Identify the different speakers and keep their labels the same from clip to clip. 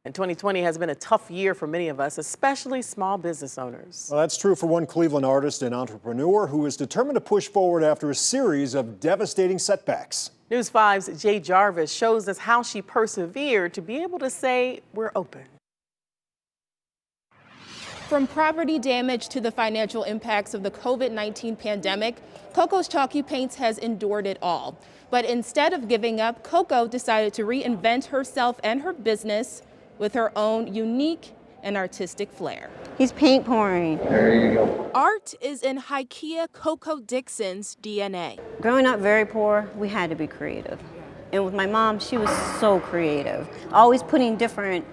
Speaker 1: And 2020 has been a tough year for many of us, especially small business owners.
Speaker 2: Well, that's true for one Cleveland artist and entrepreneur who is determined to push forward after a series of devastating setbacks.
Speaker 1: News 5's Jay Jarvis shows us how she persevered to be able to say, "We're open."
Speaker 3: From property damage to the financial impacts of the COVID-19 pandemic, Coco's Chalky Paints has endured it all. But instead of giving up, Coco decided to reinvent herself and her business with her own unique and artistic flair.
Speaker 4: He's paint pouring.
Speaker 5: There you go.
Speaker 3: Art is in Hikeia Coco Dixon's DNA.
Speaker 4: Growing up very poor, we had to be creative. And with my mom, she was so creative, always putting different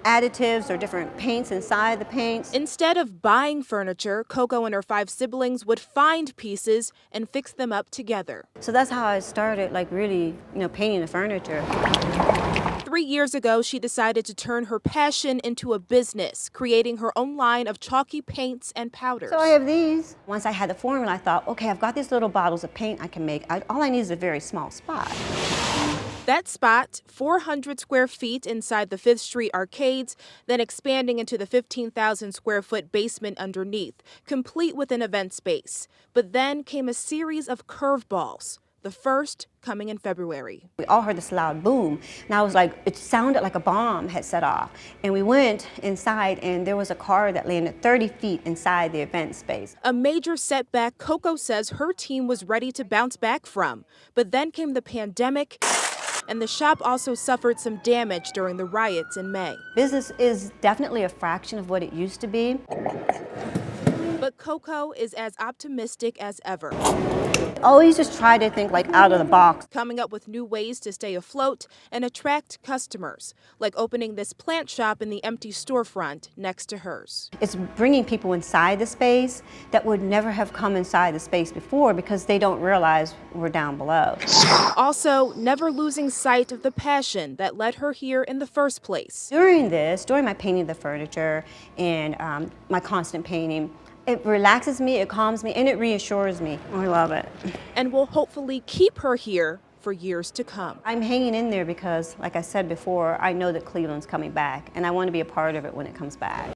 Speaker 4: additives or different paints inside the paints.
Speaker 3: Instead of buying furniture, Coco and her 5 siblings would find pieces and fix them up together.
Speaker 4: So that's how I started, like really, painting the furniture.
Speaker 3: 3 years ago, she decided to turn her passion into a business, creating her own line of chalky paints and powders.
Speaker 4: So I have these. Once I had the formula, I thought, okay, I've got these little bottles of paint I can make. All I need is a very small spot.
Speaker 3: That spot, 400 square feet inside the 5th Street arcades, then expanding into the 15,000 square foot basement underneath, complete with an event space. But then came a series of curveballs, the first coming in February.
Speaker 4: We all heard this loud boom, and I was like, it sounded like a bomb had set off. And we went inside, and there was a car that landed 30 feet inside the event space.
Speaker 3: A major setback Coco says her team was ready to bounce back from. But then came the pandemic, and the shop also suffered some damage during the riots in May.
Speaker 4: Business is definitely a fraction of what it used to be.
Speaker 3: But Coco is as optimistic as ever.
Speaker 4: Always just try to think like out of the box.
Speaker 3: Coming up with new ways to stay afloat and attract customers, like opening this plant shop in the empty storefront next to hers.
Speaker 4: It's bringing people inside the space that would never have come inside the space before because they don't realize we're down below.
Speaker 3: Also, never losing sight of the passion that led her here in the first place.
Speaker 4: During my painting of the furniture and my constant painting, it relaxes me, it calms me, and it reassures me. I love it.
Speaker 3: And will hopefully keep her here for years to come.
Speaker 4: I'm hanging in there because, like I said before, I know that Cleveland's coming back, and I want to be a part of it when it comes back.